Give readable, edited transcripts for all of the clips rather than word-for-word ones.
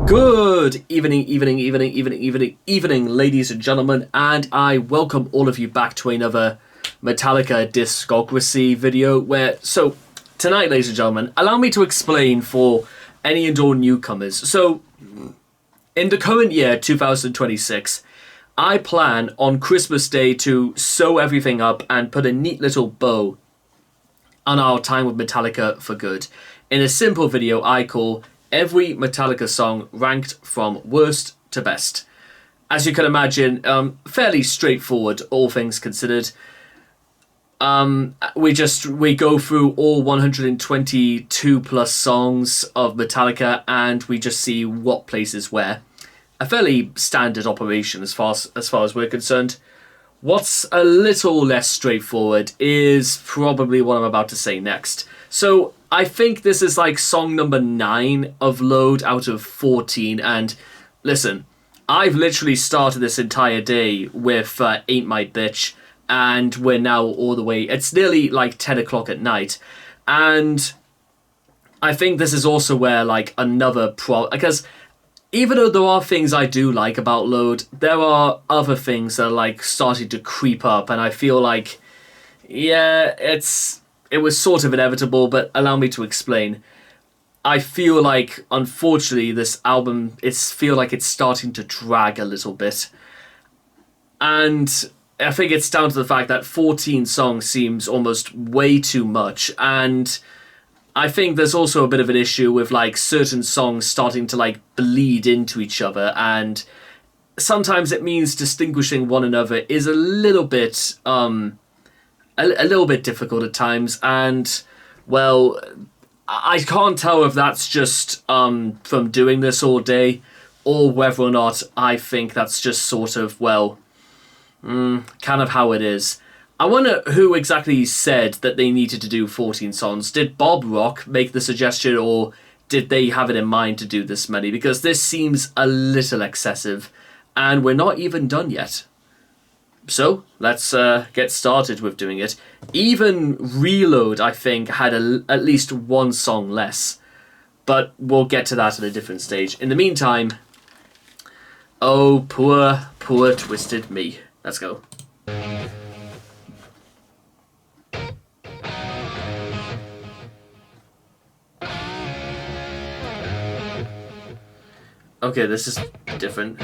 Good evening, ladies and gentlemen, and I welcome all of you back to another Metallica discography video so tonight, ladies and gentlemen, allow me to explain for any and all newcomers. So, in the current year, 2026, I plan on Christmas Day to sew everything up and put a neat little bow on our time with Metallica for good in a simple video I call Every Metallica Song Ranked from Worst to Best. As you can imagine, fairly straightforward, all things considered. We go through all 122 plus songs of Metallica and we just see what places where. A fairly standard operation as far as we're concerned. What's a little less straightforward is probably what I'm about to say next. So I think this is like song number 9 of Load out of 14, and listen, I've literally started this entire day with Ain't My Bitch, and we're now all the way, it's nearly like 10 o'clock at night, and I think this is also where like another because even though there are things I do like about Load, there are other things that are like starting to creep up, and I feel like, yeah, it was sort of inevitable, but allow me to explain. I feel like, unfortunately, this album, it's starting to drag a little bit. And I think it's down to the fact that 14 songs seems almost way too much, and I think there's also a bit of an issue with like certain songs starting to like bleed into each other, and sometimes it means distinguishing one another is a little bit a little bit difficult at times, and well, I can't tell if that's just from doing this all day or whether or not I think that's just sort of, well, kind of how it is. I wonder who exactly said that they needed to do 14 songs. Did Bob Rock make the suggestion, or did they have it in mind to do this many? Because this seems a little excessive, and we're not even done yet. So, let's get started with doing it. Even Reload, I think, had at least one song less. But we'll get to that at a different stage. In the meantime, oh, poor, poor twisted me. Let's go. Okay, this is different.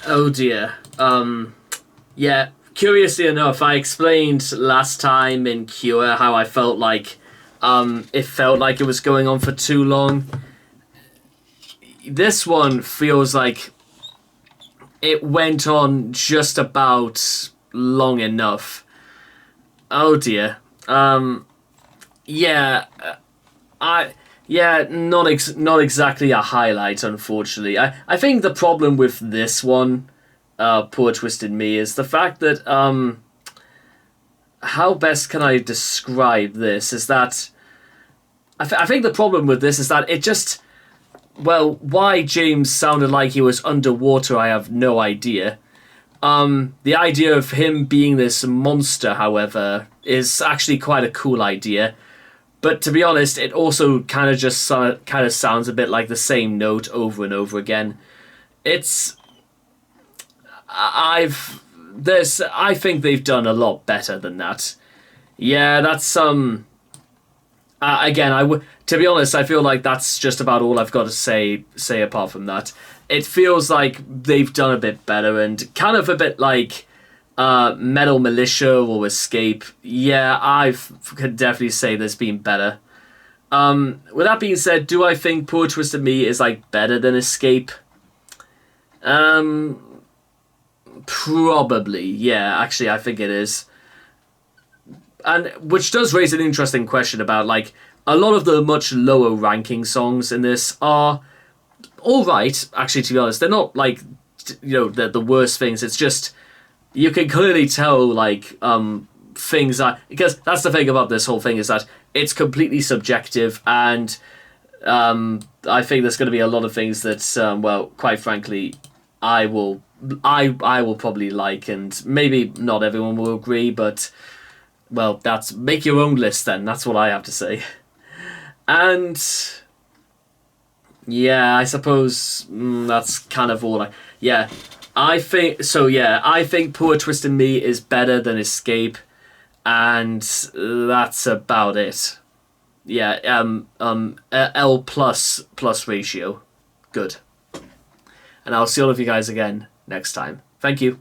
Oh dear. Yeah, curiously enough, I explained last time in Cure how I felt like it felt like it was going on for too long. This one feels like it went on just about long enough. Oh dear. Yeah, not exactly a highlight, unfortunately. I think the problem with this one, Poor Twisted Me, is the fact that how best can I describe this? Is that I think the problem with this is that it just, well, why James sounded like he was underwater, I have no idea. The idea of him being this monster, however, is actually quite a cool idea. But to be honest, it also kind of just kind of sounds a bit like the same note over and over again. It's I think they've done a lot better than that. Yeah, that's again, to be honest, I feel like that's just about all I've got to say apart from that. It feels like they've done a bit better and kind of a bit like Metal Militia or Escape. Yeah, I could definitely say there's been better. With that being said, do I think Poor Twisted Me is like better than Escape? Probably. Yeah, actually, I think it is. And which does raise an interesting question about like a lot of the much lower ranking songs in this are all right. Actually, to be honest, they're not like the worst things. It's just you can clearly tell like things are, because that's the thing about this whole thing is that it's completely subjective, and I think there's going to be a lot of things that well, quite frankly, I will probably like, and maybe not everyone will agree, but well, that's make your own list then. That's what I have to say. And yeah, I suppose that's kind of all I think so. Yeah, I think Poor Twisted Me is better than Escape, and that's about it. Yeah, L plus ratio. Good. And I'll see all of you guys again next time. Thank you.